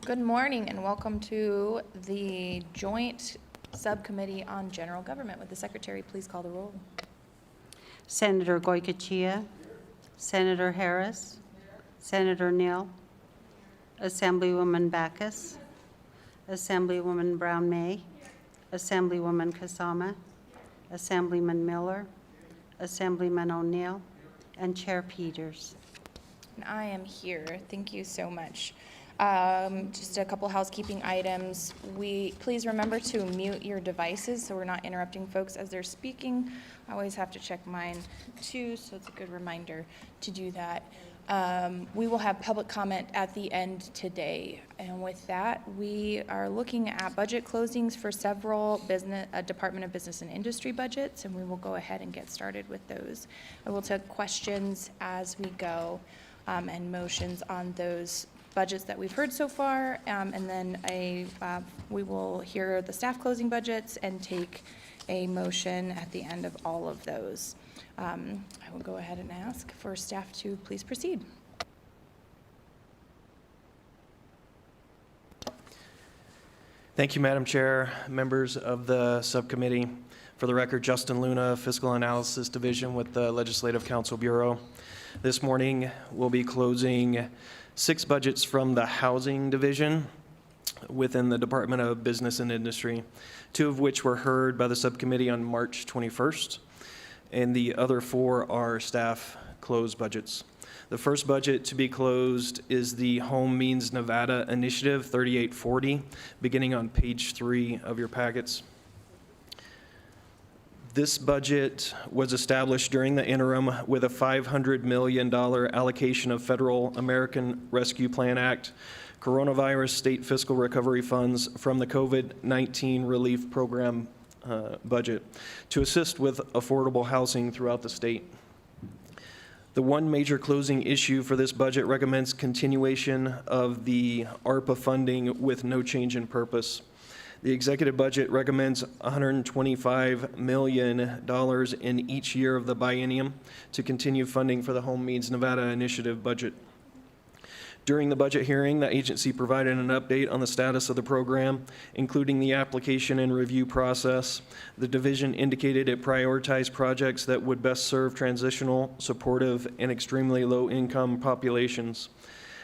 Good morning and welcome to the joint subcommittee on general government. Would the secretary please call the roll? Senator Goycochea, Senator Harris, Senator Neal, Assemblywoman Backus, Assemblywoman Brown May, Assemblywoman Kasama, Assemblyman Miller, Assemblyman O'Neill, and Chair Peters. And I am here. Thank you so much. Just a couple housekeeping items. Please remember to mute your devices so we're not interrupting folks as they're speaking. I always have to check mine too, so it's a good reminder to do that. We will have public comment at the end today. And with that, we are looking at budget closings for several Department of Business and Industry budgets, and we will go ahead and get started with those. I will take questions as we go and motions on those budgets that we've heard so far, and then we will hear the staff closing budgets and take a motion at the end of all of those. I will go ahead and ask for staff to please proceed. Thank you, Madam Chair, members of the subcommittee. For the record, Justin Luna, Fiscal Analysis Division with the Legislative Council Bureau. This morning, we'll be closing 6 budgets from the Housing Division within the Department of Business and Industry, 2 of which were heard by the subcommittee on March 21st, and the other 4 are staff closed budgets. The first budget to be closed is the Home Means Nevada Initiative 3840, beginning on page 3 of your packets. This budget was established during the interim with a $500 million allocation of Federal American Rescue Plan Act, Coronavirus State Fiscal Recovery Funds from the COVID-19 Relief Program budget to assist with affordable housing throughout the state. The one major closing issue for this budget recommends continuation of the ARPA funding with no change in purpose. The executive budget recommends $125 million in each year of the biennium to continue funding for the Home Means Nevada Initiative budget. During the budget hearing, the agency provided an update on the status of the program, including the application and review process. The division indicated it prioritized projects that would best serve transitional, supportive, and extremely low-income populations.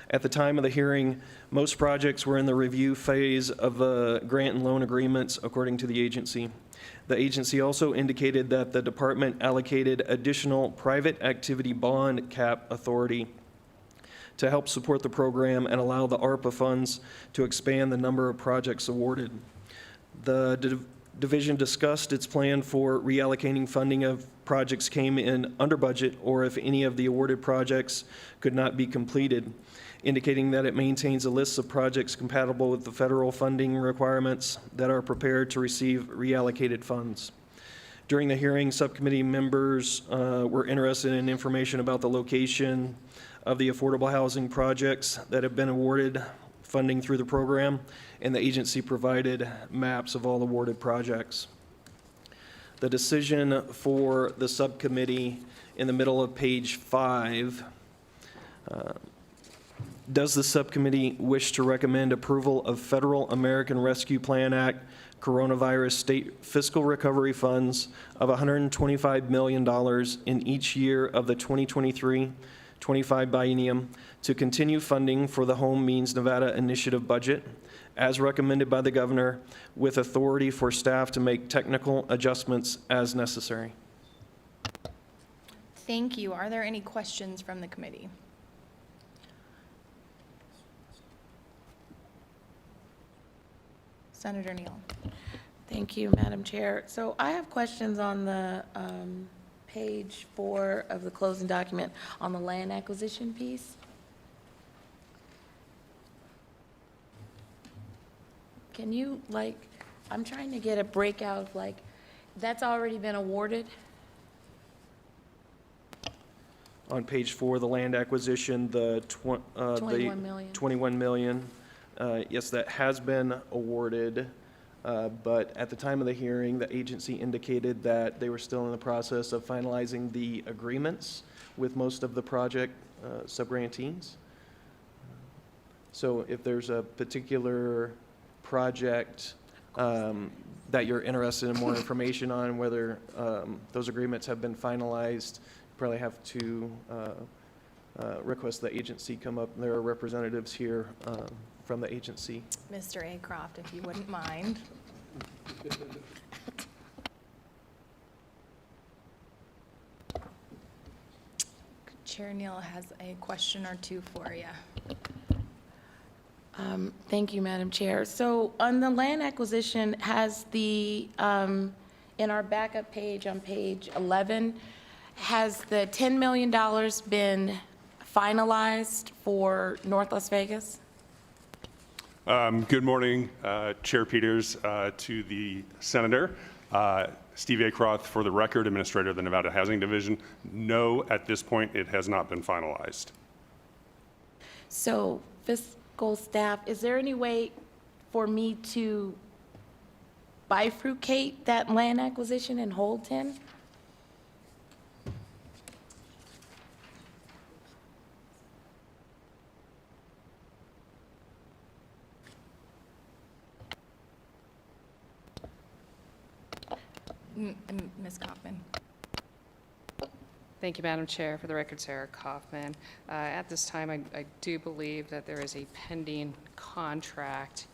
At the time of the hearing, most projects were in the review phase of the grant and loan agreements, according to the agency. The agency also indicated that the department allocated additional private activity bond cap authority to help support the program and allow the ARPA funds to expand the number of projects awarded. The division discussed its plan for reallocating funding of projects came in under budget or if any of the awarded projects could not be completed, indicating that it maintains a list of projects compatible with the federal funding requirements that are prepared to receive reallocated funds. During the hearing, subcommittee members were interested in information about the location of the affordable housing projects that have been awarded funding through the program, and the agency provided maps of all awarded projects. The decision for the subcommittee in the middle of page 5. Does the subcommittee wish to recommend approval of Federal American Rescue Plan Act Coronavirus State Fiscal Recovery Funds of $125 million in each year of the 2023-25 biennium to continue funding for the Home Means Nevada Initiative budget, as recommended by the governor, with authority for staff to make technical adjustments as necessary? Thank you. Are there any questions from the committee? Senator Neal. Thank you, Madam Chair. So I have questions on the page 4 of the closing document on the land acquisition piece. Can you, I'm trying to get a breakout of, that's already been awarded? On page 4, the land acquisition, the 21 million. 21 million. Yes, that has been awarded, but at the time of the hearing, the agency indicated that they were still in the process of finalizing the agreements with most of the project subgrantees. So if there's a particular project that you're interested in more information on, whether those agreements have been finalized, you probably have to request the agency come up. There are representatives here from the agency. Mr. Acroft, if you wouldn't mind. Chair Neal has a question or two for you. Thank you, Madam Chair. So on the land acquisition, has the, in our backup page on page 11, has the $10 million been finalized for North Las Vegas? Good morning, Chair Peters, to the Senator. Steve Acroft, for the record, Administrator of the Nevada Housing Division. No, at this point, it has not been finalized. So fiscal staff, is there any way for me to bifurcate that land acquisition and hold 10? Ms. Kaufman. Thank you, Madam Chair. For the record, Sarah Kaufman. At this time, I do believe that there is a pending contract.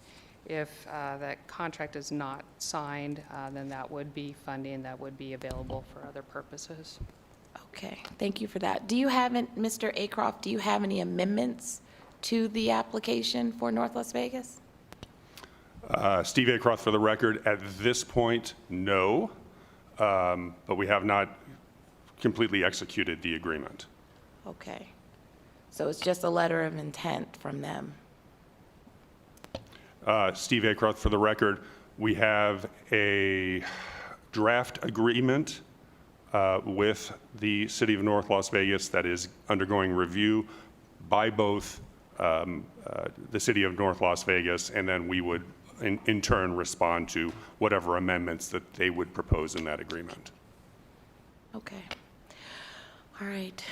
If that contract is not signed, then that would be funding that would be available for other purposes. Okay, thank you for that. Do you have, Mr. Acroft, do you have any amendments to the application for North Las Vegas? Steve Acroft, for the record, at this point, no, but we have not completely executed the agreement. Okay, so it's just a letter of intent from them. Steve Acroft, for the record, we have a draft agreement with the City of North Las Vegas that is undergoing review by both the City of North Las Vegas, and then we would in turn respond to whatever amendments that they would propose in that agreement. Okay. All right.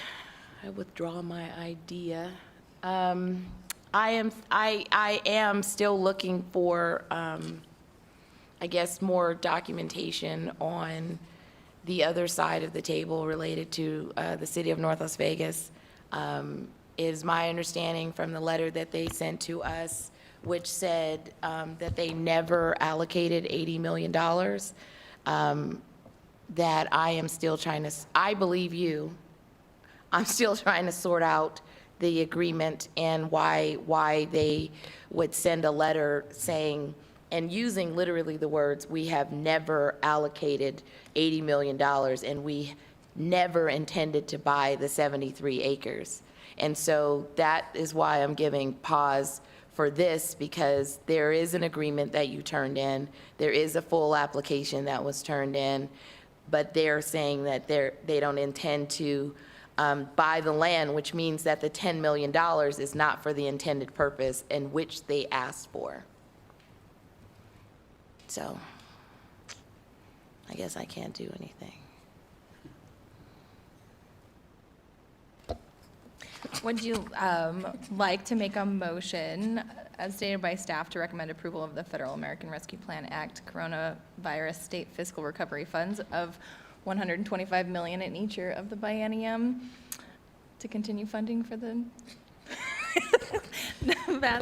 I withdraw my idea. I am still looking for, I guess, more documentation on the other side of the table related to the City of North Las Vegas. It is my understanding from the letter that they sent to us, which said that they never allocated $80 million, that I am still trying to, I believe you, I'm still trying to sort out the agreement and why they would send a letter saying, and using literally the words, we have never allocated $80 million and we never intended to buy the 73 acres. And so that is why I'm giving pause for this, because there is an agreement that you turned in. There is a full application that was turned in, but they're saying that they don't intend to buy the land, which means that the $10 million is not for the intended purpose in which they asked for. So I guess I can't do anything. Would you like to make a motion, as stated by staff, to recommend approval of the Federal American Rescue Plan Act Coronavirus State Fiscal Recovery Funds of $125 million in each year of the biennium to continue funding for the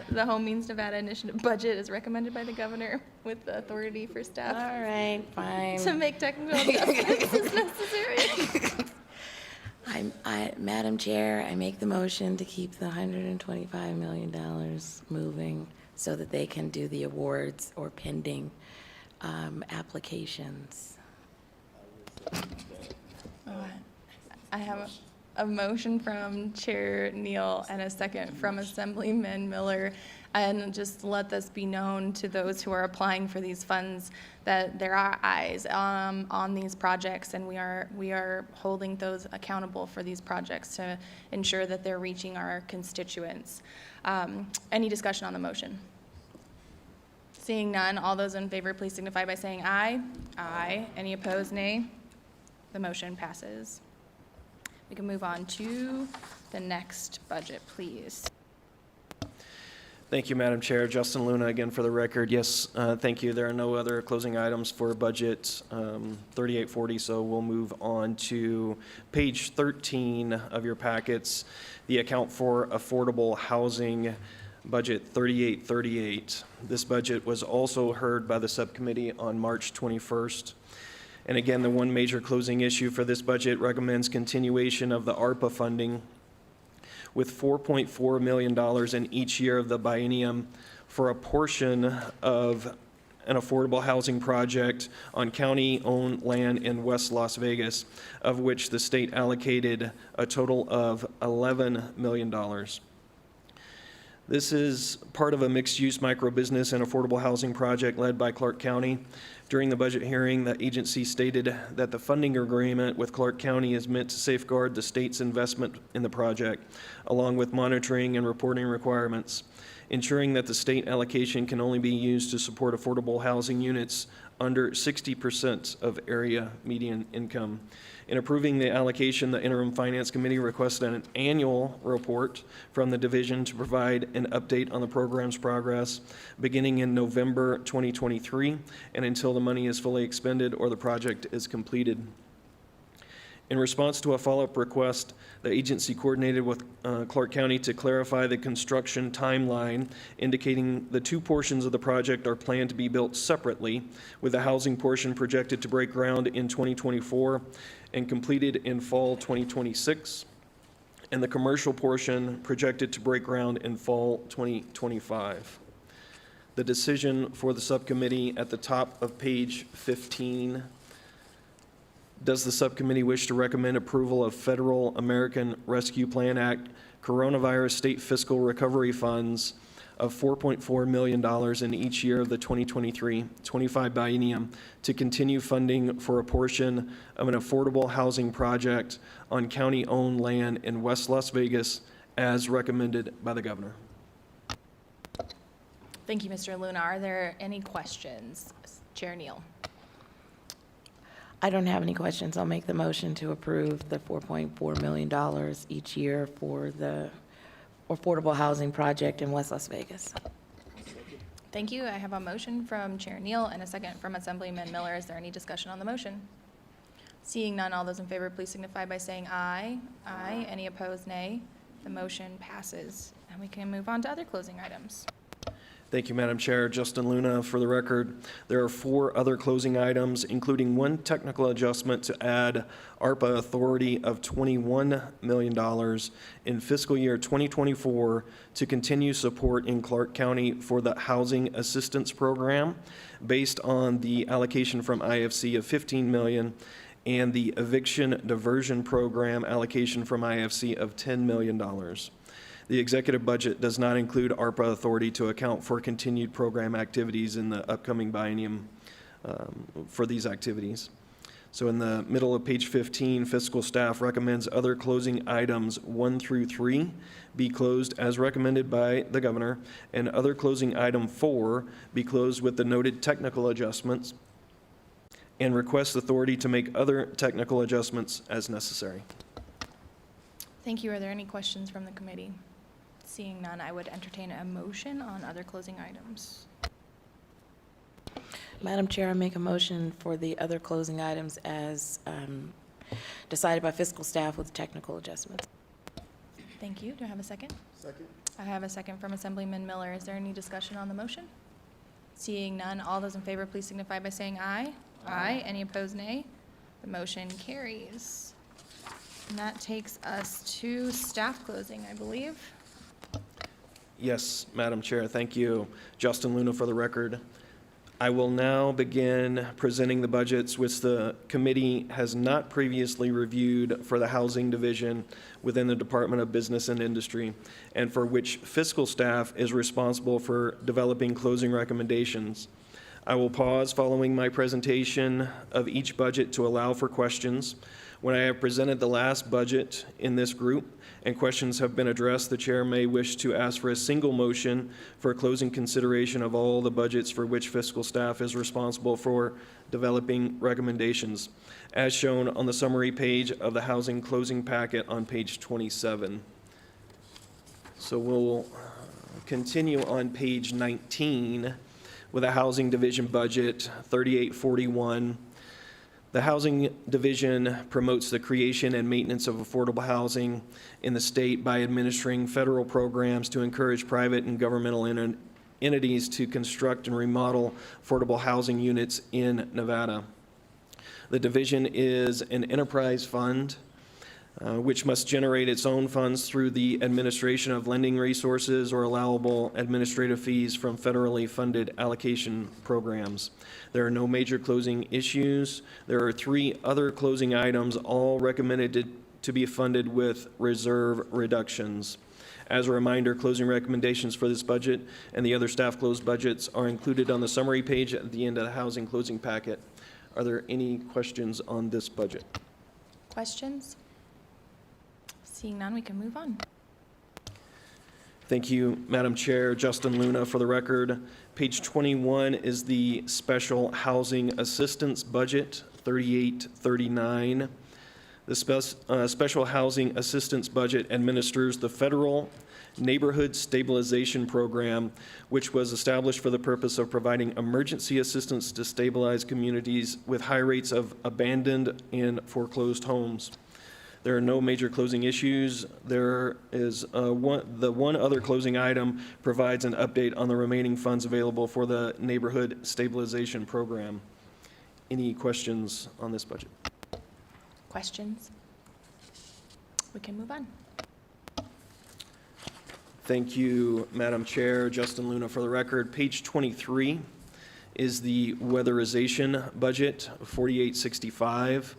the Home Means Nevada Initiative budget as recommended by the governor, with the authority for staff All right, fine. to make technical adjustments as necessary? Madam Chair, I make the motion to keep the $125 million moving so that they can do the awards or pending applications. I have a motion from Chair Neal and a second from Assemblyman Miller. And just let this be known to those who are applying for these funds that there are eyes on these projects, and we are holding those accountable for these projects to ensure that they're reaching our constituents. Any discussion on the motion? Seeing none, all those in favor, please signify by saying aye. Aye. Any opposed, nay? The motion passes. We can move on to the next budget, please. Thank you, Madam Chair. Justin Luna again for the record. Yes, thank you. There are no other closing items for budget 3840, so we'll move on to page 13 of your packets, the account for affordable housing budget 3838. This budget was also heard by the subcommittee on March 21st. And again, the one major closing issue for this budget recommends continuation of the ARPA funding with $4.4 million in each year of the biennium for a portion of an affordable housing project on county-owned land in West Las Vegas, of which the state allocated a total of $11 million. This is part of a mixed-use micro-business and affordable housing project led by Clark County. During the budget hearing, the agency stated that the funding agreement with Clark County is meant to safeguard the state's investment in the project, along with monitoring and reporting requirements, ensuring that the state allocation can only be used to support affordable housing units under 60% of area median income. In approving the allocation, the Interim Finance Committee requested an annual report from the division to provide an update on the program's progress beginning in November 2023 and until the money is fully expended or the project is completed. In response to a follow-up request, the agency coordinated with Clark County to clarify the construction timeline, indicating the two portions of the project are planned to be built separately, with the housing portion projected to break ground in 2024 and completed in fall 2026, and the commercial portion projected to break ground in fall 2025. The decision for the subcommittee at the top of page 15. Does the subcommittee wish to recommend approval of Federal American Rescue Plan Act Coronavirus State Fiscal Recovery Funds of $4.4 million in each year of the 2023-25 biennium to continue funding for a portion of an affordable housing project on county-owned land in West Las Vegas as recommended by the governor? Thank you, Mr. Luna. Are there any questions? Chair Neal. I don't have any questions. I'll make the motion to approve the $4.4 million each year for the affordable housing project in West Las Vegas. Thank you. I have a motion from Chair Neal and a second from Assemblyman Miller. Is there any discussion on the motion? Seeing none, all those in favor, please signify by saying aye. Aye. Any opposed, nay. The motion passes. And we can move on to other closing items. Thank you, Madam Chair. Justin Luna for the record. There are 4 other closing items, including one technical adjustment to add ARPA authority of $21 million in fiscal year 2024 to continue support in Clark County for the Housing Assistance Program based on the allocation from IFC of $15 million and the Eviction Diversion Program allocation from IFC of $10 million. The executive budget does not include ARPA authority to account for continued program activities in the upcoming biennium for these activities. So in the middle of page 15, fiscal staff recommends other closing items 1 through 3 be closed as recommended by the governor, and other closing item 4 be closed with the noted technical adjustments, and request authority to make other technical adjustments as necessary. Thank you. Are there any questions from the committee? Seeing none, I would entertain a motion on other closing items. Madam Chair, I make a motion for the other closing items as decided by fiscal staff with technical adjustments. Thank you. Do I have a second? Second. I have a second from Assemblyman Miller. Is there any discussion on the motion? Seeing none, all those in favor, please signify by saying aye. Aye. Any opposed, nay. The motion carries. And that takes us to staff closing, I believe. Yes, Madam Chair, thank you. Justin Luna for the record. I will now begin presenting the budgets which the committee has not previously reviewed for the Housing Division within the Department of Business and Industry, and for which fiscal staff is responsible for developing closing recommendations. I will pause following my presentation of each budget to allow for questions. When I have presented the last budget in this group and questions have been addressed, the chair may wish to ask for a single motion for closing consideration of all the budgets for which fiscal staff is responsible for developing recommendations, as shown on the summary page of the housing closing packet on page 27. So we'll Continue on page 19 with a Housing Division budget, 3841. The Housing Division promotes the creation and maintenance of affordable housing in the state by administering federal programs to encourage private and governmental entities to construct and remodel affordable housing units in Nevada. The division is an enterprise fund which must generate its own funds through the administration of lending resources or allowable administrative fees from federally funded allocation programs. There are no major closing issues. There are 3 other closing items, all recommended to be funded with reserve reductions. As a reminder, closing recommendations for this budget and the other staff closed budgets are included on the summary page at the end of the housing closing packet. Are there any questions on this budget? Questions? Seeing none, we can move on. Thank you, Madam Chair. Justin Luna for the record. Page 21 is the Special Housing Assistance Budget, 3839. The Special Housing Assistance Budget administers the Federal Neighborhood Stabilization Program, which was established for the purpose of providing emergency assistance to stabilize communities with high rates of abandoned and foreclosed homes. There are no major closing issues. There is the one other closing item provides an update on the remaining funds available for the Neighborhood Stabilization Program. Any questions on this budget? Questions? We can move on. Thank you, Madam Chair. Justin Luna for the record. Page 23 is the weatherization budget, 4865.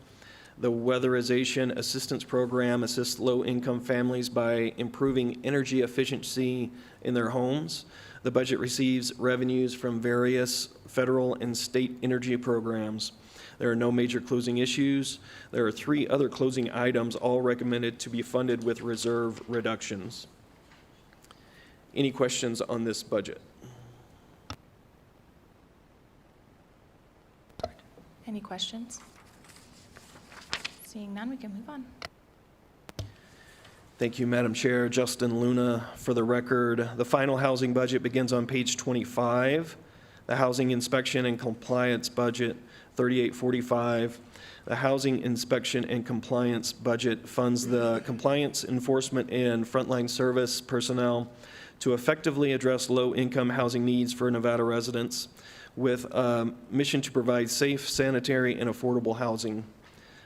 The Weatherization Assistance Program assists low-income families by improving energy efficiency in their homes. The budget receives revenues from various federal and state energy programs. There are no major closing issues. There are 3 other closing items, all recommended to be funded with reserve reductions. Any questions on this budget? Any questions? Seeing none, we can move on. Thank you, Madam Chair. Justin Luna for the record. The final housing budget begins on page 25. The Housing Inspection and Compliance Budget, 3845. The Housing Inspection and Compliance Budget funds the compliance, enforcement, and frontline service personnel to effectively address low-income housing needs for Nevada residents with a mission to provide safe, sanitary, and affordable housing.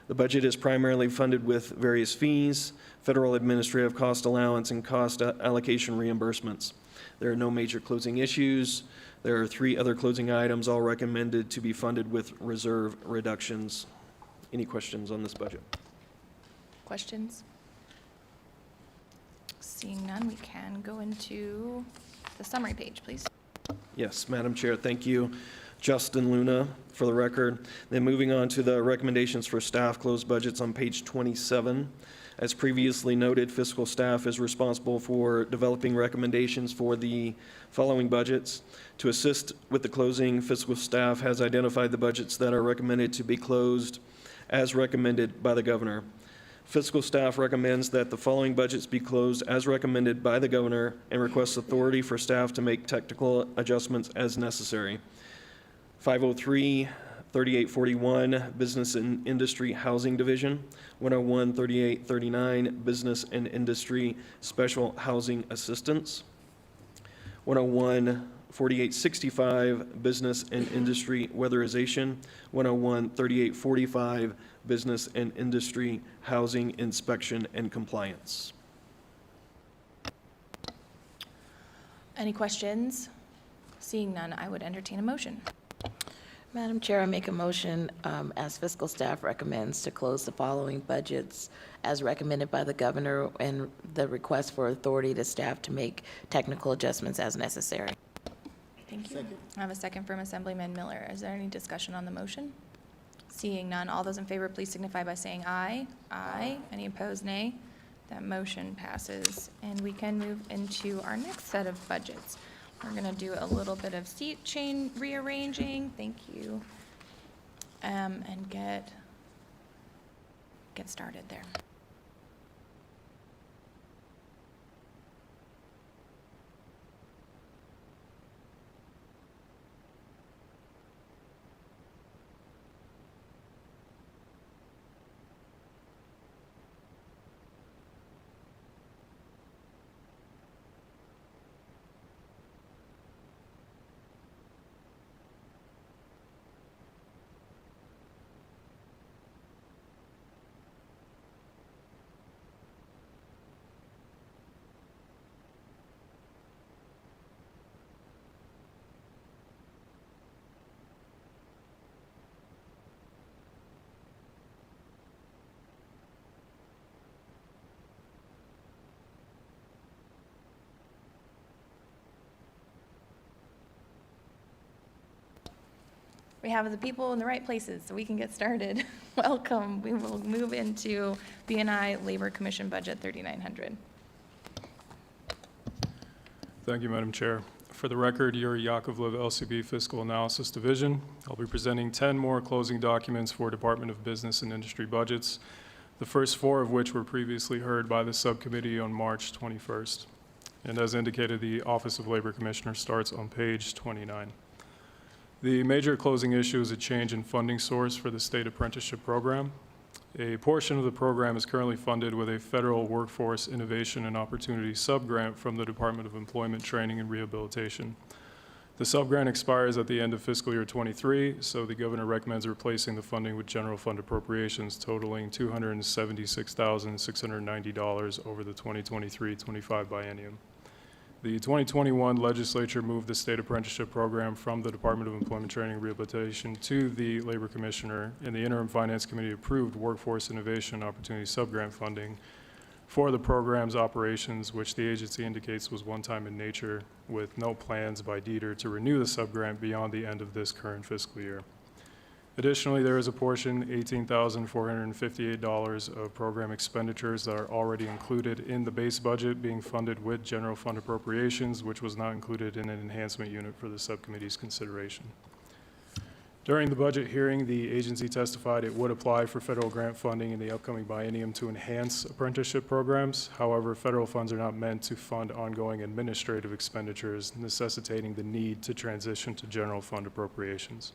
The budget is primarily funded with various fees, federal administrative cost allowance, and cost allocation reimbursements. There are no major closing issues. There are 3 other closing items, all recommended to be funded with reserve reductions. Any questions on this budget? Questions? Seeing none, we can go into the summary page, please. Yes, Madam Chair, thank you. Justin Luna for the record. Then moving on to the recommendations for staff closed budgets on page 27. As previously noted, fiscal staff is responsible for developing recommendations for the following budgets. To assist with the closing, fiscal staff has identified the budgets that are recommended to be closed as recommended by the governor. Fiscal staff recommends that the following budgets be closed as recommended by the governor and requests authority for staff to make technical adjustments as necessary. 503, 3841, Business and Industry Housing Division. 101, 3839, Business and Industry Special Housing Assistance. 101, 4865, Business and Industry Weatherization. 101, 3845, Business and Industry Housing Inspection and Compliance. Any questions? Seeing none, I would entertain a motion. Madam Chair, I make a motion as fiscal staff recommends to close the following budgets as recommended by the governor and the request for authority to staff to make technical adjustments as necessary. Thank you. I have a second from Assemblyman Miller. Is there any discussion on the motion? Seeing none, all those in favor, please signify by saying aye. Aye. Any opposed, nay? That motion passes. And we can move into our next set of budgets. We're going to do a little bit of seat chain rearranging. Thank you. And get started there. We have the people in the right places, so we can get started. Welcome. We will move into B&I Labor Commission Budget 3900. Thank you, Madam Chair. For the record, Yuri Yakovlev, LCB Fiscal Analysis Division. I'll be presenting 10 more closing documents for Department of Business and Industry budgets, the first 4 of which were previously heard by the subcommittee on March 21st. And as indicated, the Office of Labor Commissioner starts on page 29. The major closing issue is a change in funding source for the state apprenticeship program. A portion of the program is currently funded with a federal Workforce Innovation and Opportunity subgrant from the Department of Employment, Training, and Rehabilitation. The subgrant expires at the end of fiscal year '23, so the governor recommends replacing the funding with general fund appropriations totaling $276,690 over the 2023-25 biennium. The 2021 legislature moved the state apprenticeship program from the Department of Employment, Training, and Rehabilitation to the Labor Commissioner, and the interim Finance Committee approved Workforce Innovation and Opportunity subgrant funding for the program's operations, which the agency indicates was one-time in nature, with no plans by DETR to renew the subgrant beyond the end of this current fiscal year. Additionally, there is a portion, $18,458 of program expenditures that are already included in the base budget being funded with general fund appropriations, which was not included in an enhancement unit for the subcommittee's consideration. During the budget hearing, the agency testified it would apply for federal grant funding in the upcoming biennium to enhance apprenticeship programs. However, federal funds are not meant to fund ongoing administrative expenditures, necessitating the need to transition to general fund appropriations.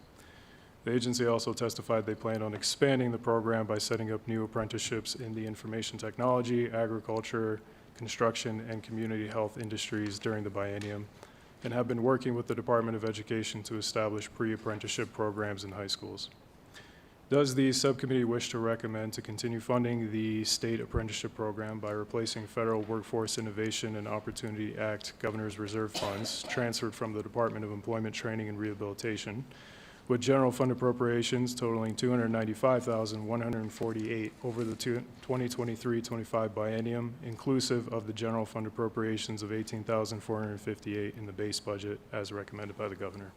The agency also testified they planned on expanding the program by setting up new apprenticeships in the information technology, agriculture, construction, and community health industries during the biennium, and have been working with the Department of Education to establish pre-apprenticeship programs in high schools. Does the subcommittee wish to recommend to continue funding the state apprenticeship program by replacing Federal Workforce Innovation and Opportunity Act Governor's Reserve funds transferred from the Department of Employment, Training, and Rehabilitation with general fund appropriations totaling $295,148 over the 2023-25 biennium, inclusive of the general fund appropriations of $18,458 in the base budget as recommended by the governor?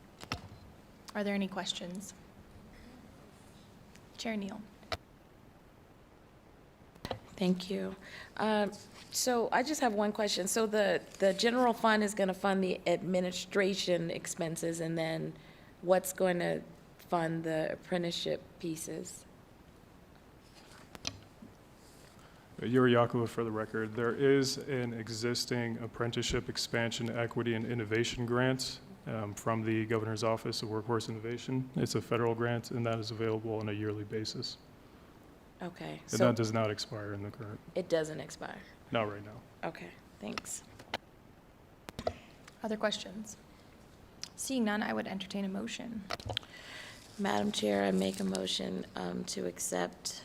Are there any questions? Chair Neal. Thank you. So I just have one question. So the general fund is going to fund the administration expenses, and then what's going to fund the apprenticeship pieces? Yuri Yakovlev for the record. There is an existing apprenticeship expansion, equity, and innovation grant from the Governor's Office of Workforce Innovation. It's a federal grant, and that is available on a yearly basis. Okay. And So that does not expire in the current, it doesn't expire. not right now. Okay, thanks. Other questions? Seeing none, I would entertain a motion. Madam Chair, I make a motion to accept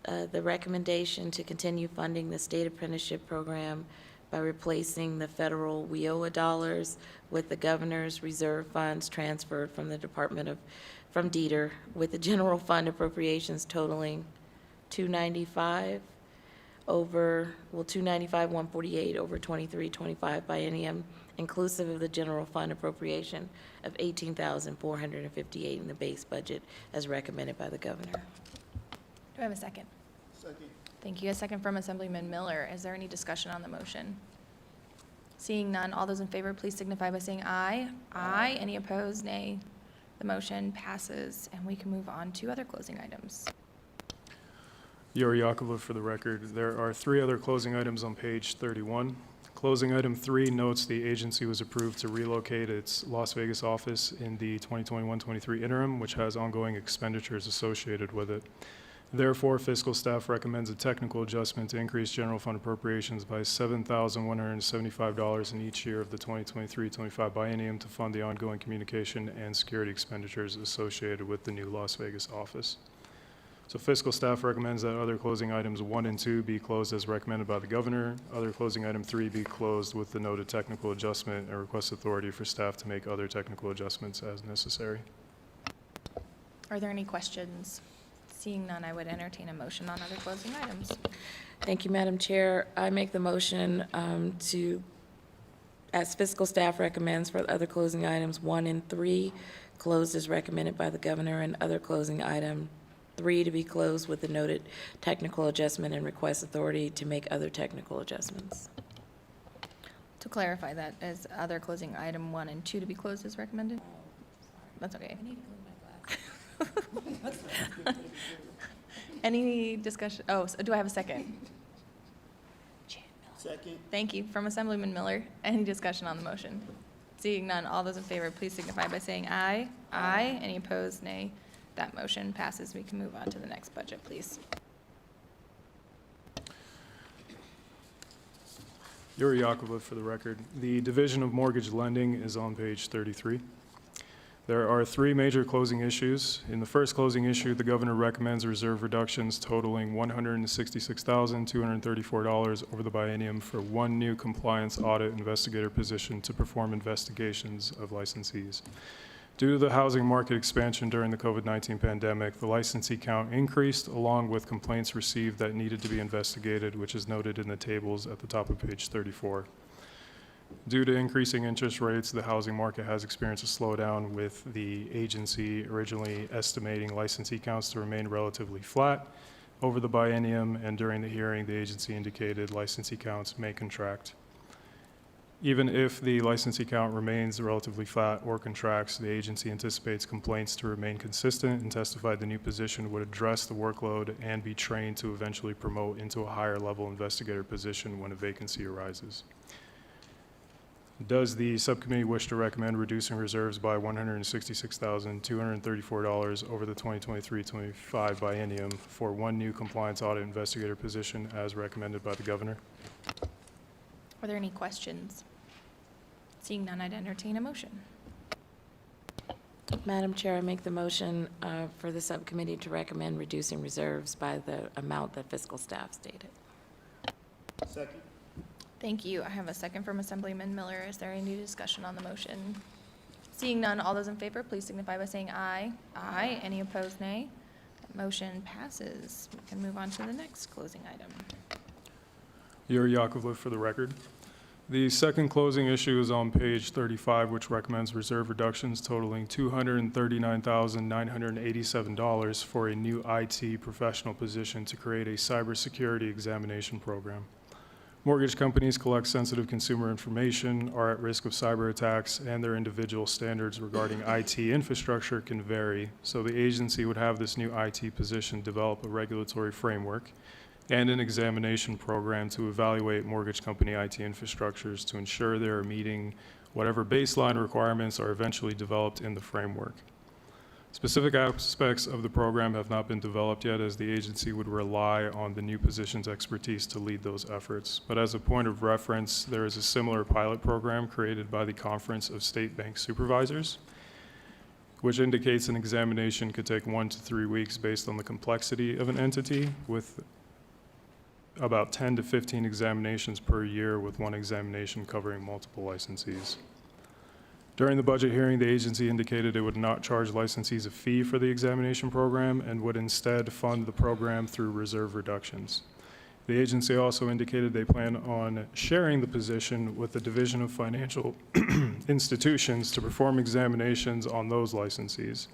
the recommendation to continue funding the state apprenticeship program by replacing the federal WIOA dollars with the governor's reserve funds transferred from the from DETR with the general fund appropriations totaling $295,148 over 23-25 biennium, inclusive of the general fund appropriation of $18,458 in the base budget as recommended by the governor. Do I have a second? Second. Thank you. A second from Assemblyman Miller. Is there any discussion on the motion? Seeing none, all those in favor, please signify by saying aye. Aye. Any opposed, nay. The motion passes, and we can move on to other closing items. Yuri Yakovlev for the record. There are 3 other closing items on page 31. Closing item 3 notes the agency was approved to relocate its Las Vegas office in the 2021-23 interim, which has ongoing expenditures associated with it. Therefore, fiscal staff recommends a technical adjustment to increase general fund appropriations by $7,175 in each year of the 2023-25 biennium to fund the ongoing communication and security expenditures associated with the new Las Vegas office. So fiscal staff recommends that other closing items 1 and 2 be closed as recommended by the governor. Other closing item 3 be closed with the noted technical adjustment and request authority for staff to make other technical adjustments as necessary. Are there any questions? Seeing none, I would entertain a motion on other closing items. Thank you, Madam Chair. I make the motion to As fiscal staff recommends for other closing items 1 and 3, closed as recommended by the governor, and other closing item 3 to be closed with the noted technical adjustment and request authority to make other technical adjustments. To clarify that, as other closing item 1 and 2 to be closed as recommended? That's okay. Any discussion? Oh, so do I have a second? Second. Thank you. From Assemblyman Miller. Any discussion on the motion? Seeing none, all those in favor, please signify by saying aye. Aye. Any opposed, nay. That motion passes. We can move on to the next budget, please. Yuri Yakovlev for the record. The Division of Mortgage Lending is on page 33. There are 3 major closing issues. In the first closing issue, the governor recommends reserve reductions totaling $166,234 over the biennium for 1 new compliance audit investigator position to perform investigations of licensees. Due to the housing market expansion during the COVID-19 pandemic, the licensee count increased along with complaints received that needed to be investigated, which is noted in the tables at the top of page 34. Due to increasing interest rates, the housing market has experienced a slowdown, with the agency originally estimating licensee counts to remain relatively flat over the biennium, and during the hearing, the agency indicated licensee counts may contract. Even if the licensee count remains relatively flat or contracts, the agency anticipates complaints to remain consistent and testified the new position would address the workload and be trained to eventually promote into a higher level investigator position when a vacancy arises. Does the subcommittee wish to recommend reducing reserves by $166,234 over the 2023-25 biennium for 1 new compliance audit investigator position as recommended by the governor? Are there any questions? Seeing none, I'd entertain a motion. Madam Chair, I make the motion for the subcommittee to recommend reducing reserves by the amount that fiscal staff stated. Second. Thank you. I have a second from Assemblyman Miller. Is there any discussion on the motion? Seeing none, all those in favor, please signify by saying aye. Aye. Any opposed, nay. That motion passes. We can move on to the next closing item. Yuri Yakovlev for the record. The second closing issue is on page 35, which recommends reserve reductions totaling $239,987 for a new IT professional position to create a cybersecurity examination program. Mortgage companies collect sensitive consumer information, are at risk of cyber attacks, and their individual standards regarding IT infrastructure can vary. So the agency would have this new IT position develop a regulatory framework and an examination program to evaluate mortgage company IT infrastructures to ensure they are meeting whatever baseline requirements are eventually developed in the framework. Specific aspects of the program have not been developed yet, as the agency would rely on the new position's expertise to lead those efforts. But as a point of reference, there is a similar pilot program created by the Conference of State Bank Supervisors, which indicates an examination could take 1 to 3 weeks based on the complexity of an entity, with about 10 to 15 examinations per year, with 1 examination covering multiple licensees. During the budget hearing, the agency indicated it would not charge licensees a fee for the examination program and would instead fund the program through reserve reductions. The agency also indicated they plan on sharing the position with the Division of Financial Institutions to perform examinations on those licensees.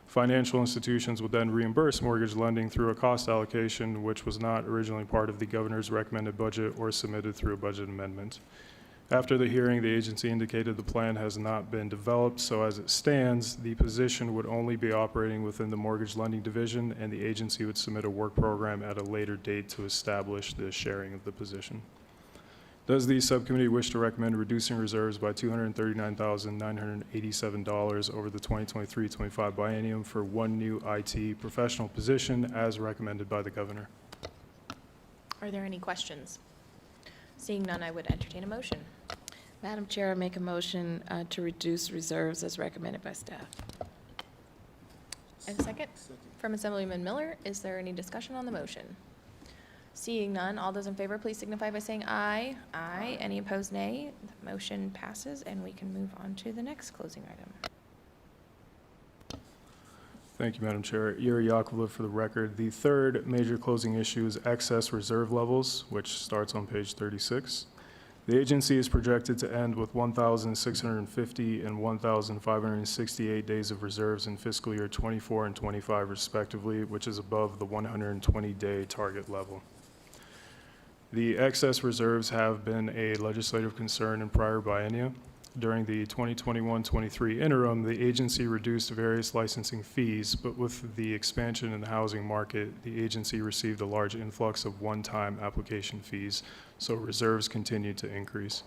Financial institutions would then reimburse mortgage lending through a cost allocation, which was not originally part of the governor's recommended budget or submitted through a budget amendment. After the hearing, the agency indicated the plan has not been developed, so as it stands, the position would only be operating within the mortgage lending division, and the agency would submit a work program at a later date to establish the sharing of the position. Does the subcommittee wish to recommend reducing reserves by $239,987 over the 2023-25 biennium for 1 new IT professional position as recommended by the governor? Are there any questions? Seeing none, I would entertain a motion. Madam Chair, I make a motion to reduce reserves as recommended by staff. And a second from Assemblyman Miller. Is there any discussion on the motion? Seeing none, all those in favor, please signify by saying aye. Aye. Any opposed, nay. The motion passes, and we can move on to the next closing item. Thank you, Madam Chair. Yuri Yakovlev for the record. The third major closing issue is excess reserve levels, which starts on page 36. The agency is projected to end with 1,650 and 1,568 days of reserves in fiscal year '24 and '25 respectively, which is above the 120-day target level. The excess reserves have been a legislative concern in prior biennia. During the 2021-23 interim, the agency reduced various licensing fees, but with the expansion in the housing market, the agency received a large influx of one-time application fees, so reserves continued to increase.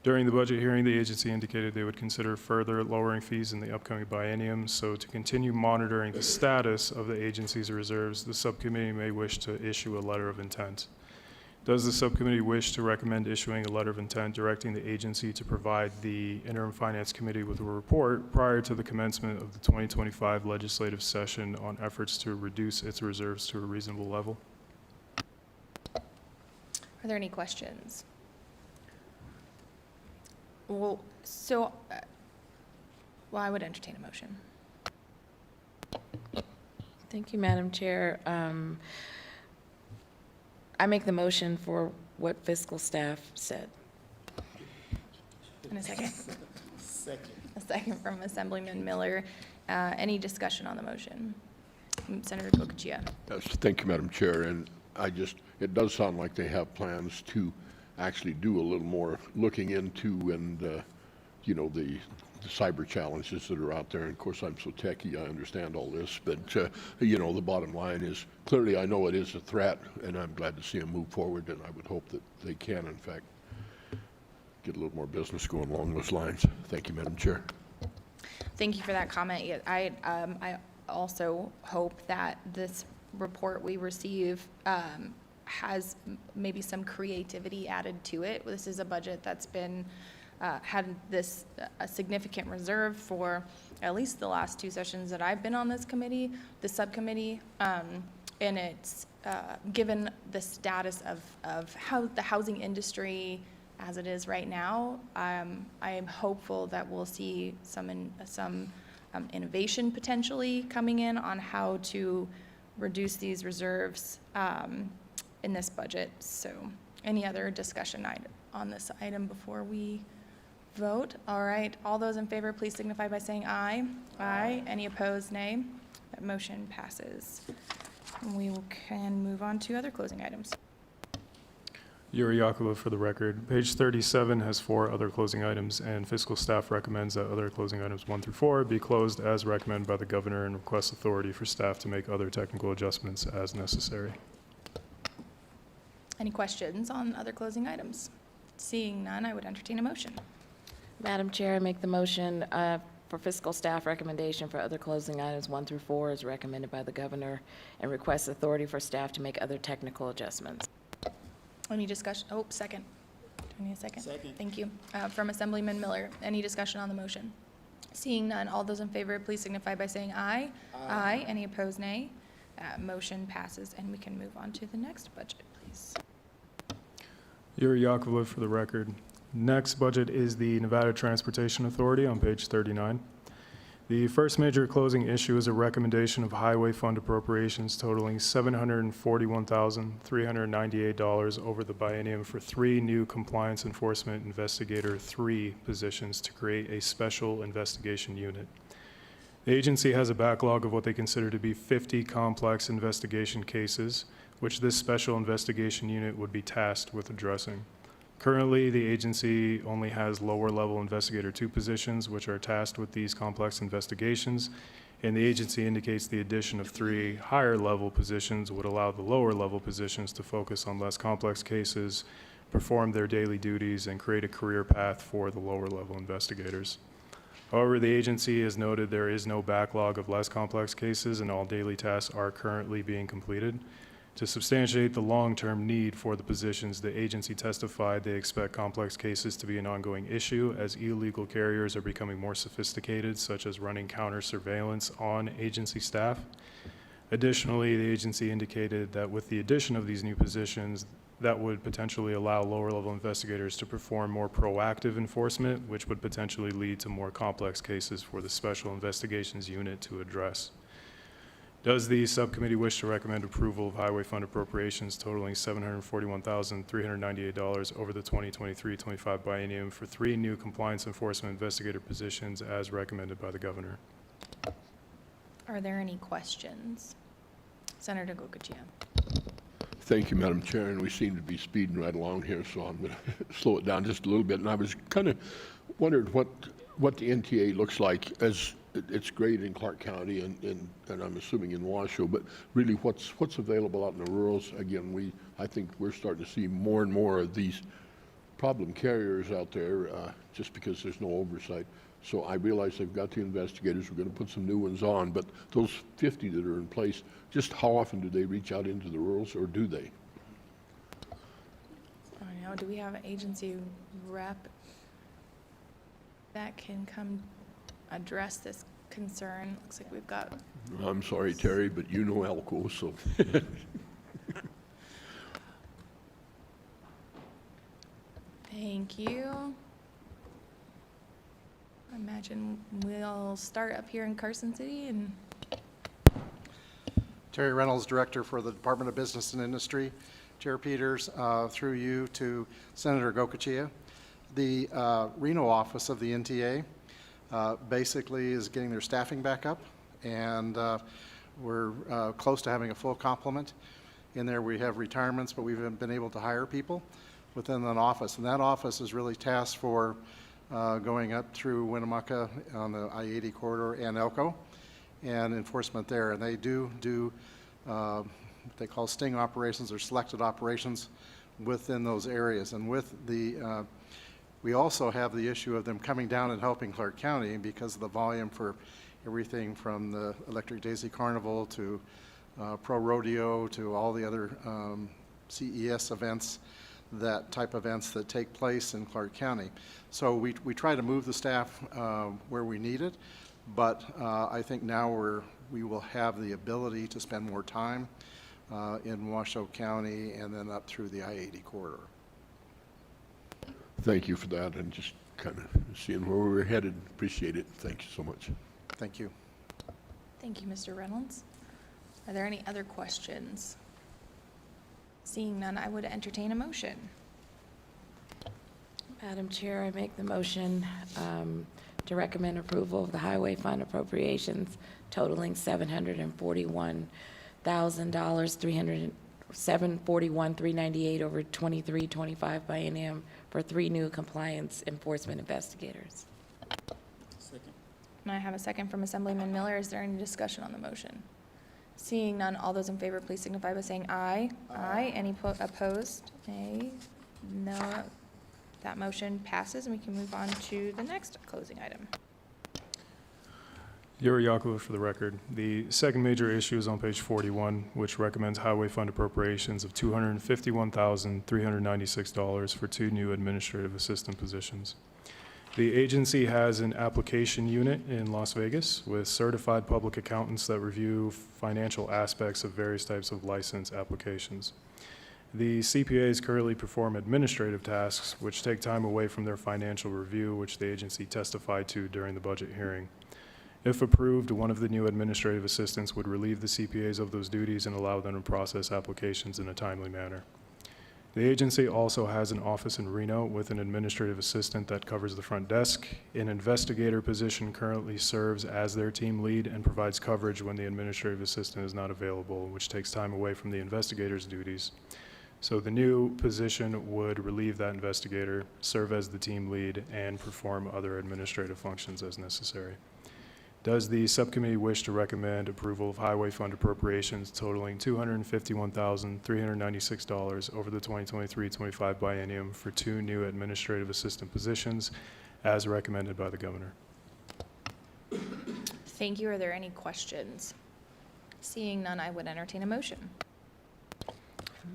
During the budget hearing, the agency indicated they would consider further lowering fees in the upcoming biennium, so to continue monitoring the status of the agency's reserves, the subcommittee may wish to issue a letter of intent. Does the subcommittee wish to recommend issuing a letter of intent directing the agency to provide the interim finance committee with a report prior to the commencement of the 2025 legislative session on efforts to reduce its reserves to a reasonable level? Are there any questions? Well, I would entertain a motion. Thank you, Madam Chair. I make the motion for what fiscal staff said. And a second? Second. A second from Assemblyman Miller. Any discussion on the motion? Senator Gokachia. Yes, thank you, Madam Chair. And it does sound like they have plans to actually do a little more looking into and, the cyber challenges that are out there. And of course, I'm so techie, I understand all this, but, the bottom line is, clearly I know it is a threat, and I'm glad to see them move forward, and I would hope that they can, in fact, get a little more business going along those lines. Thank you, Madam Chair. Thank you for that comment. Yeah, I also hope that this report we receive has maybe some creativity added to it. This is a budget that's been had a significant reserve for at least the last two sessions that I've been on this committee, the subcommittee, and it's given the status of how the housing industry as it is right now. I am hopeful that we'll see some innovation potentially coming in on how to reduce these reserves in this budget. So, any other discussion on this item before we vote? All right, all those in favor, please signify by saying aye. Aye. Any opposed, nay. That motion passes. We can move on to other closing items. Yuri Yakula for the record. Page 37 has 4 other closing items, and fiscal staff recommends that other closing items 1 through 4 be closed as recommended by the governor and requests authority for staff to make other technical adjustments as necessary. Any questions on other closing items? Seeing none, I would entertain a motion. Madam Chair, I make the motion for fiscal staff recommendation for other closing items 1 through 4 as recommended by the governor and request authority for staff to make other technical adjustments. Any discussion? Oh, second. Do we need a second? Second. Thank you. From Assemblyman Miller. Any discussion on the motion? Seeing none, all those in favor, please signify by saying aye. Aye. Any opposed, nay. Motion passes, and we can move on to the next budget, please. Yuri Yakula for the record. Next budget is the Nevada Transportation Authority on page 39. The first major closing issue is a recommendation of highway fund appropriations totaling $741,398 over the biennium for 3 new Compliance Enforcement Investigator 3 positions to create a special investigation unit. The agency has a backlog of what they consider to be 50 complex investigation cases, which this special investigation unit would be tasked with addressing. Currently, the agency only has lower-level investigator 2 positions, which are tasked with these complex investigations, and the agency indicates the addition of 3 higher-level positions would allow the lower-level positions to focus on less complex cases, perform their daily duties, and create a career path for the lower-level investigators. However, the agency has noted there is no backlog of less complex cases, and all daily tasks are currently being completed. To substantiate the long-term need for the positions, the agency testified they expect complex cases to be an ongoing issue as illegal carriers are becoming more sophisticated, such as running counter surveillance on agency staff. Additionally, the agency indicated that with the addition of these new positions, that would potentially allow lower-level investigators to perform more proactive enforcement, which would potentially lead to more complex cases for the Special Investigations Unit to address. Does the subcommittee wish to recommend approval of highway fund appropriations totaling $741,398 over the 2023-25 biennium for 3 new compliance enforcement investigator positions as recommended by the governor? Are there any questions? Senator Gocochea. Thank you, Madam Chair, and we seem to be speeding right along here, so I'm going to slow it down just a little bit. And I was kind of wondered what the NTA looks like. As it's great in Clark County and I'm assuming in Washoe, but really what's available out in the rurals? Again, I think we're starting to see more and more of these problem carriers out there just because there's no oversight. So I realize they've got the investigators. We're going to put some new ones on, but those 50 that are in place, just how often do they reach out into the rurals, or do they? I know, do we have an agency rep that can come address this concern? Looks like we've got. I'm sorry, Terry, but you know Elko, so. Thank you. I imagine we'll start up here in Carson City and. Terry Reynolds, Director for the Department of Business and Industry. Chair Peters, through you to Senator Gocochea. The Reno office of the NTA basically is getting their staffing back up, and we're close to having a full complement. In there we have retirements, but we've been able to hire people within that office. And that office is really tasked for going up through Winnemucca on the I-80 corridor and Elko, and enforcement there. And they do what they call sting operations or selected operations within those areas. And with the, we also have the issue of them coming down and helping Clark County because of the volume for everything from the Electric Daisy Carnival to Pro Rodeo to all the other CES events, that type of events that take place in Clark County. So we try to move the staff where we need it, but I think now we will have the ability to spend more time in Washoe County and then up through the I-80 corridor. Thank you for that, and just kind of seeing where we're headed. Appreciate it. Thank you so much. Thank you. Thank you, Mr. Reynolds. Are there any other questions? Seeing none, I would entertain a motion. Madam Chair, I make the motion to recommend approval of the highway fund appropriations totaling $741,000, $741,398 over 23-25 biennium for 3 new compliance enforcement investigators. Second. And I have a second from Assemblyman Miller. Is there any discussion on the motion? Seeing none, all those in favor, please signify by saying aye. Aye. Any opposed? Nay. No. That motion passes, and we can move on to the next closing item. Yuri Yakuba for the record. The second major issue is on page 41, which recommends highway fund appropriations of $251,396 for 2 new administrative assistant positions. The agency has an application unit in Las Vegas with certified public accountants that review financial aspects of various types of license applications. The CPAs currently perform administrative tasks, which take time away from their financial review, which the agency testified to during the budget hearing. If approved, one of the new administrative assistants would relieve the CPAs of those duties and allow them to process applications in a timely manner. The agency also has an office in Reno with an administrative assistant that covers the front desk. An investigator position currently serves as their team lead and provides coverage when the administrative assistant is not available, which takes time away from the investigator's duties. So the new position would relieve that investigator, serve as the team lead, and perform other administrative functions as necessary. Does the subcommittee wish to recommend approval of highway fund appropriations totaling $251,396 over the 2023-25 biennium for 2 new administrative assistant positions as recommended by the governor? Thank you. Are there any questions? Seeing none, I would entertain a motion.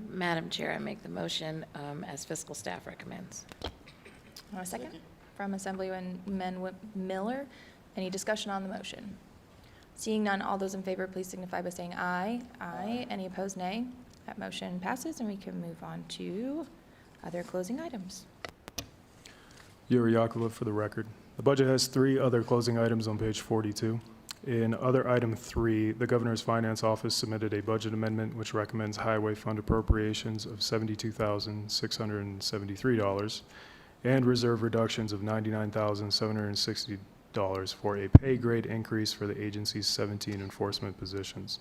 Madam Chair, I make the motion as fiscal staff recommends. A second from Assemblyman Miller. Any discussion on the motion? Seeing none, all those in favor, please signify by saying aye. Aye. Any opposed, nay. That motion passes, and we can move on to other closing items. Yuri Yakuba for the record. The budget has 3 other closing items on page 42. In other item 3, the Governor's Finance Office submitted a budget amendment which recommends highway fund appropriations of $72,673 and reserve reductions of $99,760 for a pay grade increase for the agency's 17 enforcement positions.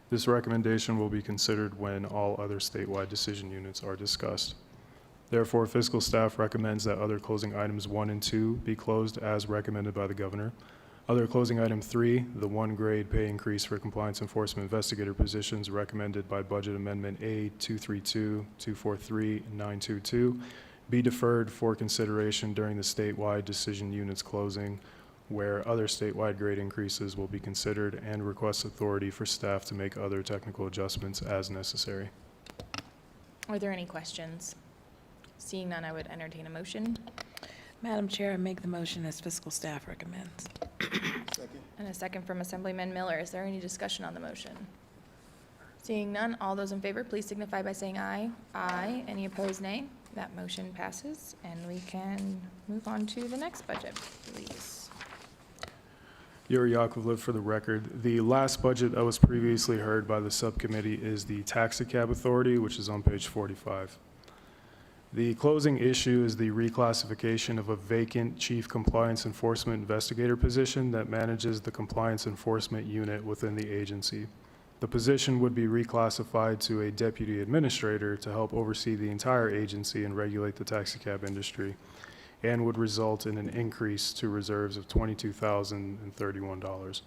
This recommendation will be considered when all other statewide decision units are discussed. Therefore, fiscal staff recommends that other closing items 1 and 2 be closed as recommended by the governor. Other closing item 3, the 1 grade pay increase for compliance enforcement investigator positions recommended by Budget Amendment A 232, 243, and 922, be deferred for consideration during the statewide decision units closing, where other statewide grade increases will be considered, and request authority for staff to make other technical adjustments as necessary. Are there any questions? Seeing none, I would entertain a motion. Madam Chair, I make the motion as fiscal staff recommends. Second. And a second from Assemblyman Miller. Is there any discussion on the motion? Seeing none, all those in favor, please signify by saying aye. Aye. Any opposed, nay? That motion passes, and we can move on to the next budget, please. Yuri Yakovlev for the record. The last budget that was previously heard by the subcommittee is the Taxicab Authority, which is on page 45. The closing issue is the reclassification of a vacant Chief Compliance Enforcement Investigator position that manages the Compliance Enforcement Unit within the agency. The position would be reclassified to a Deputy Administrator to help oversee the entire agency and regulate the taxicab industry, and would result in an increase to reserves of $22,031.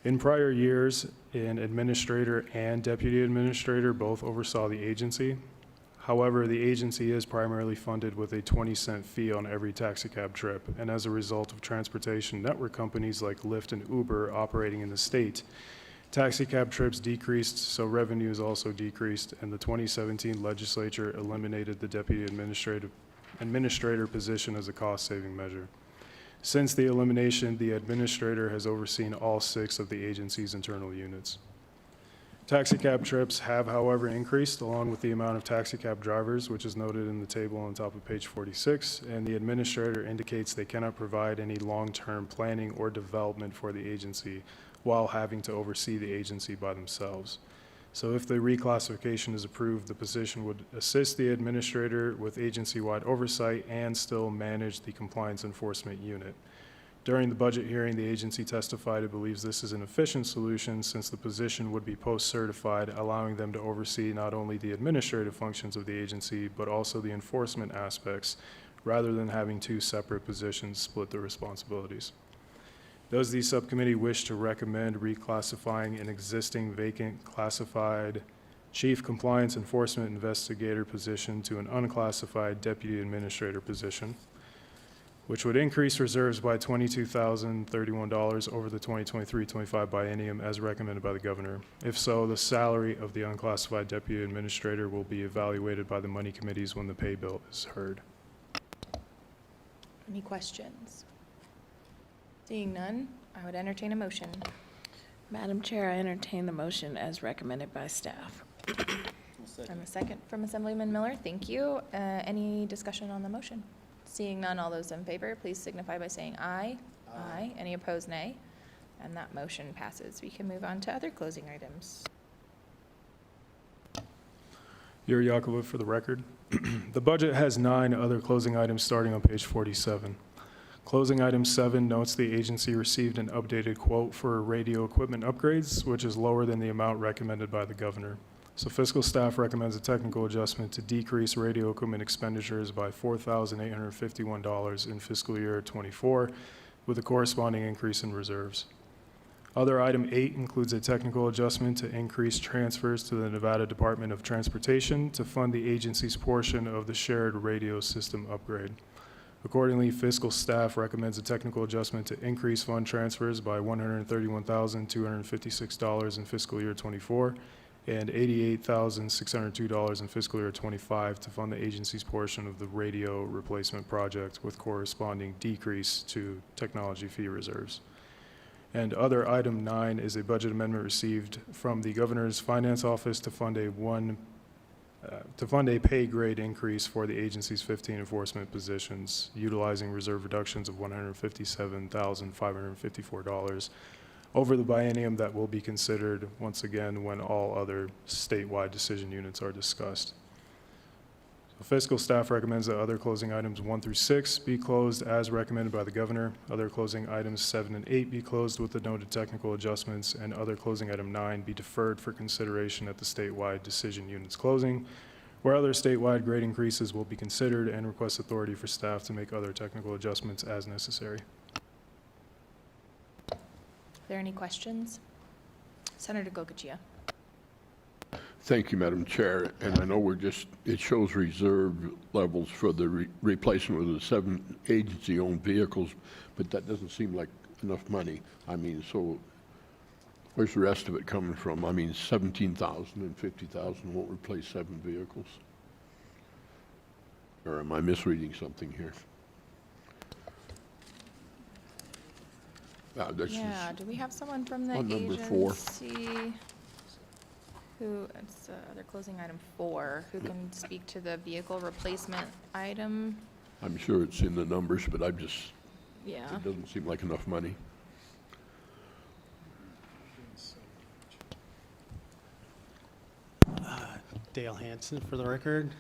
In prior years, an Administrator and Deputy Administrator both oversaw the agency. However, the agency is primarily funded with a 20-cent fee on every taxicab trip, and as a result of transportation network companies like Lyft and Uber operating in the state, taxicab trips decreased, so revenues also decreased, and the 2017 legislature eliminated the Deputy Administrator position as a cost-saving measure. Since the elimination, the Administrator has overseen all 6 of the agency's internal units. Taxicab trips have, however, increased along with the amount of taxicab drivers, which is noted in the table on top of page 46, and the Administrator indicates they cannot provide any long-term planning or development for the agency while having to oversee the agency by themselves. So if the reclassification is approved, the position would assist the Administrator with agency-wide oversight and still manage the Compliance Enforcement Unit. During the budget hearing, the agency testified it believes this is an efficient solution since the position would be post-certified, allowing them to oversee not only the administrative functions of the agency, but also the enforcement aspects, rather than having 2 separate positions split the responsibilities. Does the subcommittee wish to recommend reclassifying an existing vacant classified Chief Compliance Enforcement Investigator position to an unclassified Deputy Administrator position, which would increase reserves by $22,031 over the 2023-25 biennium as recommended by the governor? If so, the salary of the unclassified Deputy Administrator will be evaluated by the money committees when the pay bill is heard. Any questions? Seeing none, I would entertain a motion. Madam Chair, I entertain the motion as recommended by staff. And a second from Assemblyman Miller. Thank you. Any discussion on the motion? Seeing none, all those in favor, please signify by saying aye. Aye. Any opposed, nay? And that motion passes. We can move on to other closing items. Yuri Yakovlev for the record. The budget has 9 other closing items starting on page 47. Closing item 7 notes the agency received an updated quote for radio equipment upgrades, which is lower than the amount recommended by the governor. So fiscal staff recommends a technical adjustment to decrease radio equipment expenditures by $4,851 in fiscal year '24, with a corresponding increase in reserves. Other item 8 includes a technical adjustment to increase transfers to the Nevada Department of Transportation to fund the agency's portion of the shared radio system upgrade. Accordingly, fiscal staff recommends a technical adjustment to increase fund transfers by $131,256 in fiscal year '24 and $88,602 in fiscal year '25 to fund the agency's portion of the radio replacement project with corresponding decrease to technology fee reserves. And other item 9 is a budget amendment received from the Governor's Finance Office to fund a pay grade increase for the agency's 15 enforcement positions, utilizing reserve reductions of $157,554. over the biennium that will be considered once again when all other statewide decision units are discussed. So fiscal staff recommends that other closing items 1 through 6 be closed as recommended by the governor. Other closing items 7 and 8 be closed with the noted technical adjustments, and other closing item 9 be deferred for consideration at the statewide decision units closing, where other statewide grade increases will be considered, and request authority for staff to make other technical adjustments as necessary. Are there any questions? Senator Gokachia. Thank you, Madam Chair. And I know it shows reserve levels for the replacement of the 7 agency-owned vehicles, but that doesn't seem like enough money. I mean, so where's the rest of it coming from? I mean, 17,000 and 50,000 won't replace 7 vehicles. Or am I misreading something here? Yeah, do we have someone from the On number agency? 4. It's other closing item 4, who can speak to the vehicle replacement item? I'm sure it's in the numbers, but it Yeah. doesn't seem like enough money. Dale Hansen for the record.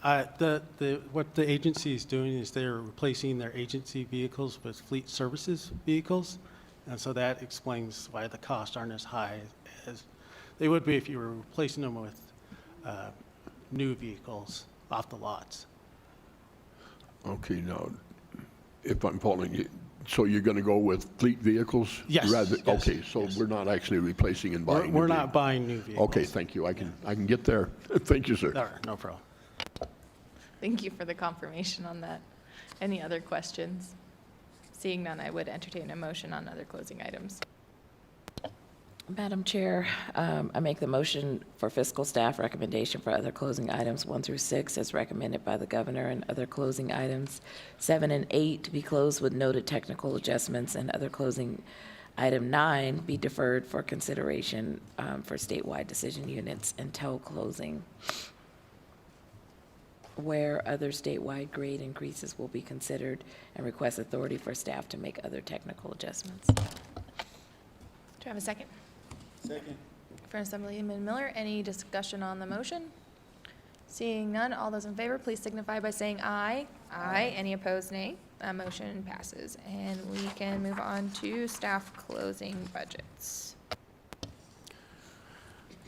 What the agency is doing is they're replacing their agency vehicles with fleet services vehicles. And so that explains why the costs aren't as high as they would be if you were replacing them with new vehicles off the lots. Okay, now, if I'm following you, so you're going to go with fleet vehicles? Yes, yes, Okay, so yes. we're not actually replacing and buying new We're not vehicles. buying new vehicles. Okay, thank you. I can get there. Thank you, sir. All right, no problem. Thank you for the confirmation on that. Any other questions? Seeing none, I would entertain a motion on other closing items. Madam Chair, I make the motion for fiscal staff recommendation for other closing items 1 through 6 as recommended by the governor, and other closing items 7 and 8 to be closed with noted technical adjustments, and other closing item 9 be deferred for consideration for statewide decision units until closing, where other statewide grade increases will be considered, and request authority for staff to make other technical adjustments. Do I have a second? Second. For Assemblyman Miller, any discussion on the motion? Seeing none, all those in favor, please signify by saying aye. Aye. Any opposed, nay. That motion passes. And we can move on to staff closing budgets.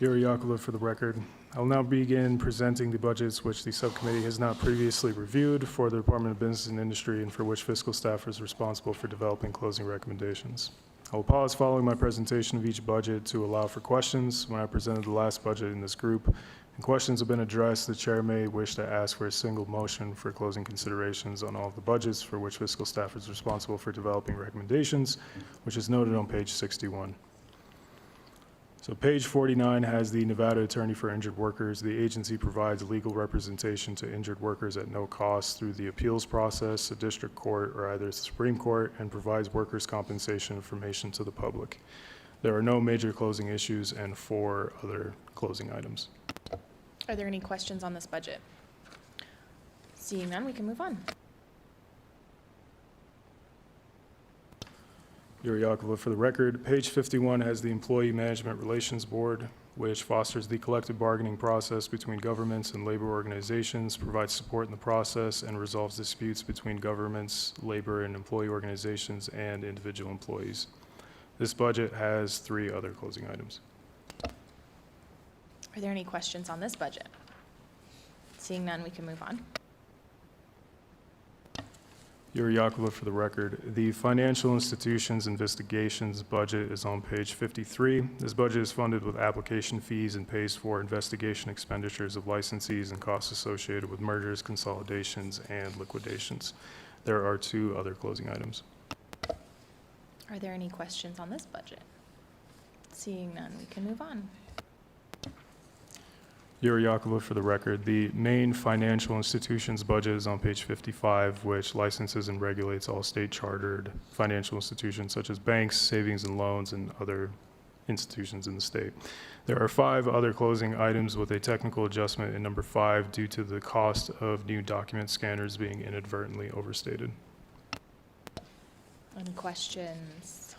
Gary Yakula for the record. I will now begin presenting the budgets which the subcommittee has not previously reviewed for the Department of Business and Industry, and for which fiscal staff is responsible for developing closing recommendations. I will pause following my presentation of each budget to allow for questions. When I presented the last budget in this group and questions have been addressed, the chair may wish to ask for a single motion for closing considerations on all of the budgets for which fiscal staff is responsible for developing recommendations, which is noted on page 61. So page 49 has the Nevada Attorney for Injured Workers. The agency provides legal representation to injured workers at no cost through the appeals process, a district court, or either the Supreme Court, and provides workers' compensation information to the public. There are no major closing issues and 4 other closing items. Are there any questions on this budget? Seeing none, we can move on. Yuri Yakova for the record. Page 51 has the Employee Management Relations Board, which fosters the collective bargaining process between governments and labor organizations, provides support in the process, and resolves disputes between governments, labor and employee organizations, and individual employees. This budget has 3 other closing items. Are there any questions on this budget? Seeing none, we can move on. Yuri Yakova for the record. The Financial Institutions Investigations budget is on page 53. This budget is funded with application fees and pays for investigation expenditures of licensees and costs associated with mergers, consolidations, and liquidations. There are 2 other closing items. Are there any questions on this budget? Seeing none, we can move on. Yuri Yakova for the record. The main financial institutions budget is on page 55, which licenses and regulates all state-chartered financial institutions such as banks, savings and loans, and other institutions in the state. There are 5 other closing items with a technical adjustment in number 5 due to the cost of new document scanners being inadvertently overstated. Any questions?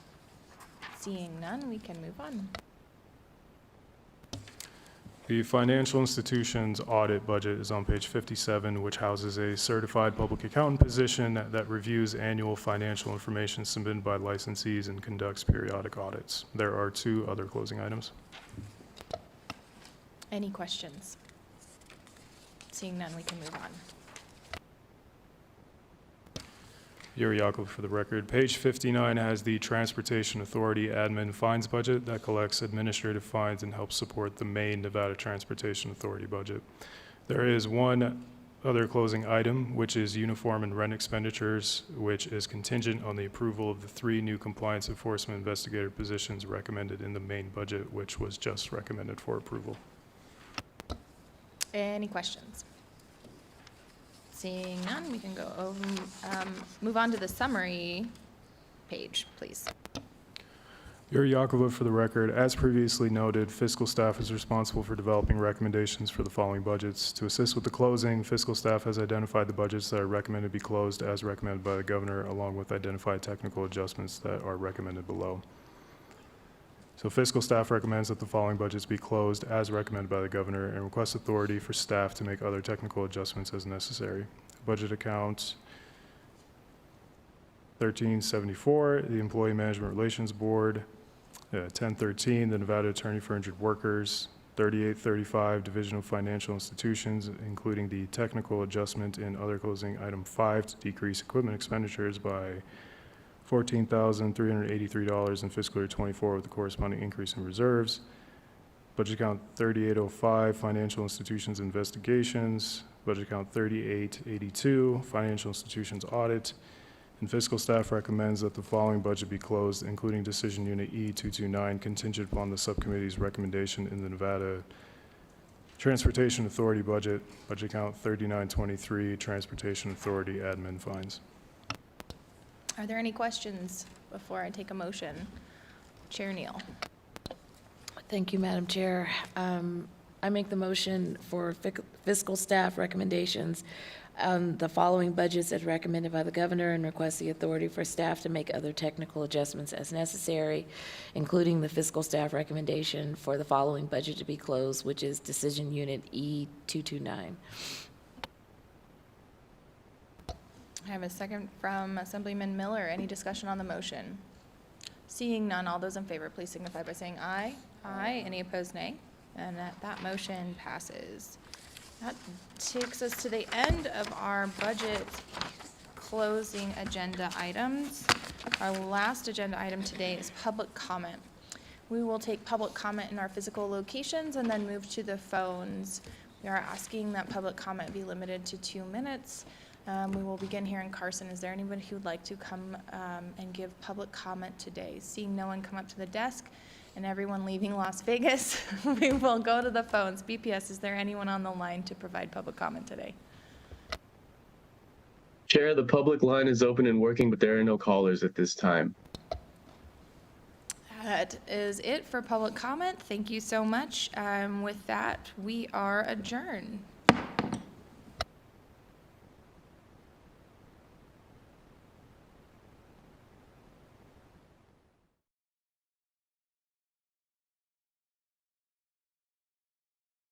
Seeing none, we can move on. The financial institutions audit budget is on page 57, which houses a certified public accountant position that reviews annual financial information submitted by licensees and conducts periodic audits. There are 2 other closing items. Any questions? Seeing none, we can move on. Yuri Yaakov for the record. Page 59 has the Transportation Authority admin fines budget that collects administrative fines and helps support the main Nevada Transportation Authority budget. There is 1 other closing item, which is uniform and rent expenditures, which is contingent on the approval of the 3 new compliance enforcement investigator positions recommended in the main budget, which was just recommended for approval. Any questions? Seeing none, we can go over, move on to the summary page, please. Yuri Yaakov for the record. As previously noted, fiscal staff is responsible for developing recommendations for the following budgets. To assist with the closing, fiscal staff has identified the budgets that are recommended to be closed as recommended by the governor, along with identified technical adjustments that are recommended below. So fiscal staff recommends that the following budgets be closed as recommended by the governor and requests authority for staff to make other technical adjustments as necessary. Budget account 1374, the Employee Management Relations Board. 1013, the Nevada Attorney for Injured Workers. 3835, Division of Financial Institutions, including the technical adjustment in other closing item 5 to decrease equipment expenditures by $14,383 in fiscal year 24 with the corresponding increase in reserves. Budget account 3805, Financial Institutions Investigations. Budget account 3882, Financial Institutions Audit. And fiscal staff recommends that the following budget be closed, including Decision Unit E229, contingent upon the subcommittee's recommendation in the Nevada Transportation Authority budget. Budget account 3923, Transportation Authority admin fines. Are there any questions before I take a motion? Chair Neal. Thank you, Madam Chair. I make the motion for fiscal staff recommendations on the following budgets as recommended by the governor and request the authority for staff to make other technical adjustments as necessary, including the fiscal staff recommendation for the following budget to be closed, which is Decision Unit E229. I have a second from Assemblyman Miller. Any discussion on the motion? Seeing none, all those in favor, please signify by saying aye. Aye. Any opposed, nay. And that motion passes. That takes us to the end of our budget closing agenda items. Our last agenda item today is public comment. We will take public comment in our physical locations and then move to the phones. We are asking that public comment be limited to 2 minutes. We will begin here in Carson. Is there anybody who would like to come and give public comment today? Seeing no one come up to the desk and everyone leaving Las Vegas, we will go to the phones. BPS, is there anyone on the line to provide public comment today? Chair, the public line is open and working, but there are no callers at this time. That is it for public comment. Thank you so much. With that, we are adjourned.